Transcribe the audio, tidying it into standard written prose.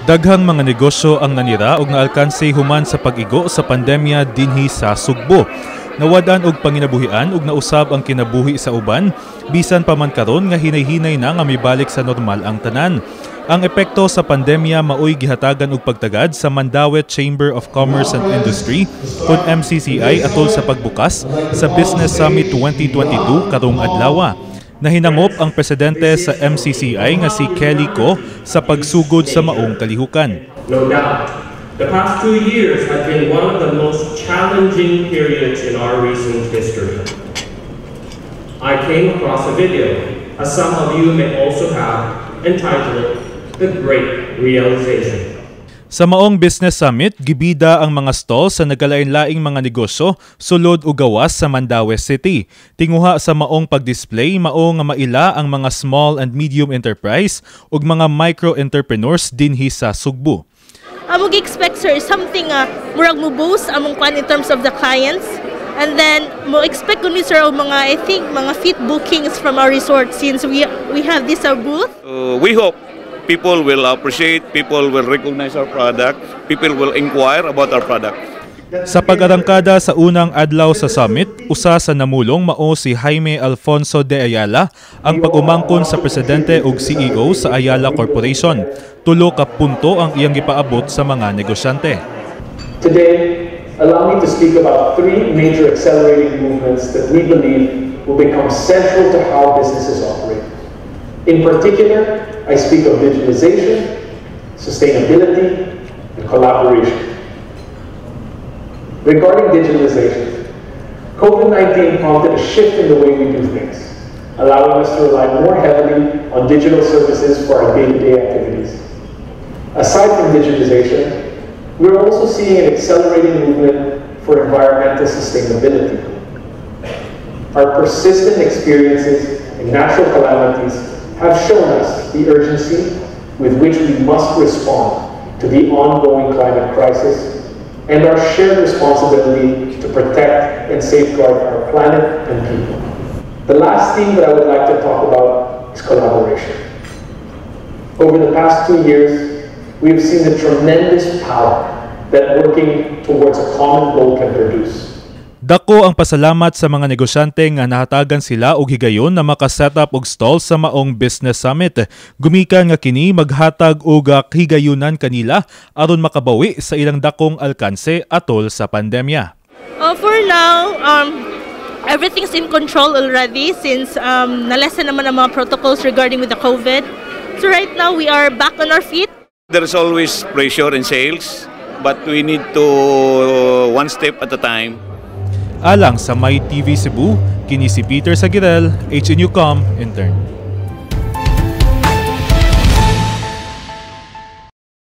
Daghang mga negosyo ang nanira ug naalkanse human sa pag-igo sa pandemya dinhi sa Cebu. Nawadan og panginabuhian ug nausab ang kinabuhi sa uban, bisan pa man karon nga hinay-hinay na nga mibalik sa normal ang tanan. Ang epekto sa pandemya maoy gihatagan og pagtagad sa Mandaue Chamber of Commerce and Industry kun MCCI atol sa pagbukas sa Business Summit 2022 karong adlaw. Nahinangop ang presidente sa MCCI nga si Kelly Ko sa pagsugod sa maong kalihukan. No doubt, the past 2 years have been one of the most challenging periods in our recent history. I came across a video, as some of you may also have, entitled The Great Realization. Sa maong Business Summit, gibida ang mga stall sa nagalain-laing mga negosyo sulod ug gawas sa Mandaue City. Tinguha sa maong pag-display, mao nga maila ang mga small and medium enterprise ug mga micro-entrepreneurs dinhi sa Cebu. Amo gi-expect sir something murag mo boost among kwan in terms of the clients. And then mo expect kun sir mga I think mga fit bookings from our resort since we have this booth. We hope people will appreciate, people will recognize our product, people will inquire about our product. Sa pag-arangkada sa unang adlaw sa summit, usa sa namulong mao si 𝐼𝐻𝐻 𝐷 ang pag-umangkon sa presidente ug CEO sa Ayala Corporation. Tulo ka punto ang iyang gipaabot sa mga negosyante. Today, allow me to speak about 3 major accelerating movements that we believe will become central to how businesses operate. In particular, I speak of digitalization, sustainability, and collaboration. Regarding digitalization, COVID-19 prompted a shift in the way we do things, allowing us to rely more heavily on digital services for our day-to-day activities. Aside from digitalization, we're also seeing an accelerating movement for environmental sustainability. Our persistent experiences in natural calamities have shown us the urgency with which we must respond to the ongoing climate crisis and our shared responsibility to protect and safeguard our planet and people. The last theme that I would like to talk about is collaboration. Over the past 2 years, we have seen the tremendous power that working towards a common goal can produce. Dako ang pasalamat sa mga negosyante nga nahatagan sila og higayon na maka-setup og stall sa maong Business Summit. Gumikan nga kini maghatag og higayunan kanila aron makabawi sa ilang dakong alkanse atol sa pandemya. For now, everything's in control already since nalesen naman ang mga protocols regarding with the COVID. So right now we are back on our feet. There's always pressure in sales, but we need to one step at a time. Alang sa MyTV Cebu, kini si Peter Saguirel, 𝐻𝐸 Intern.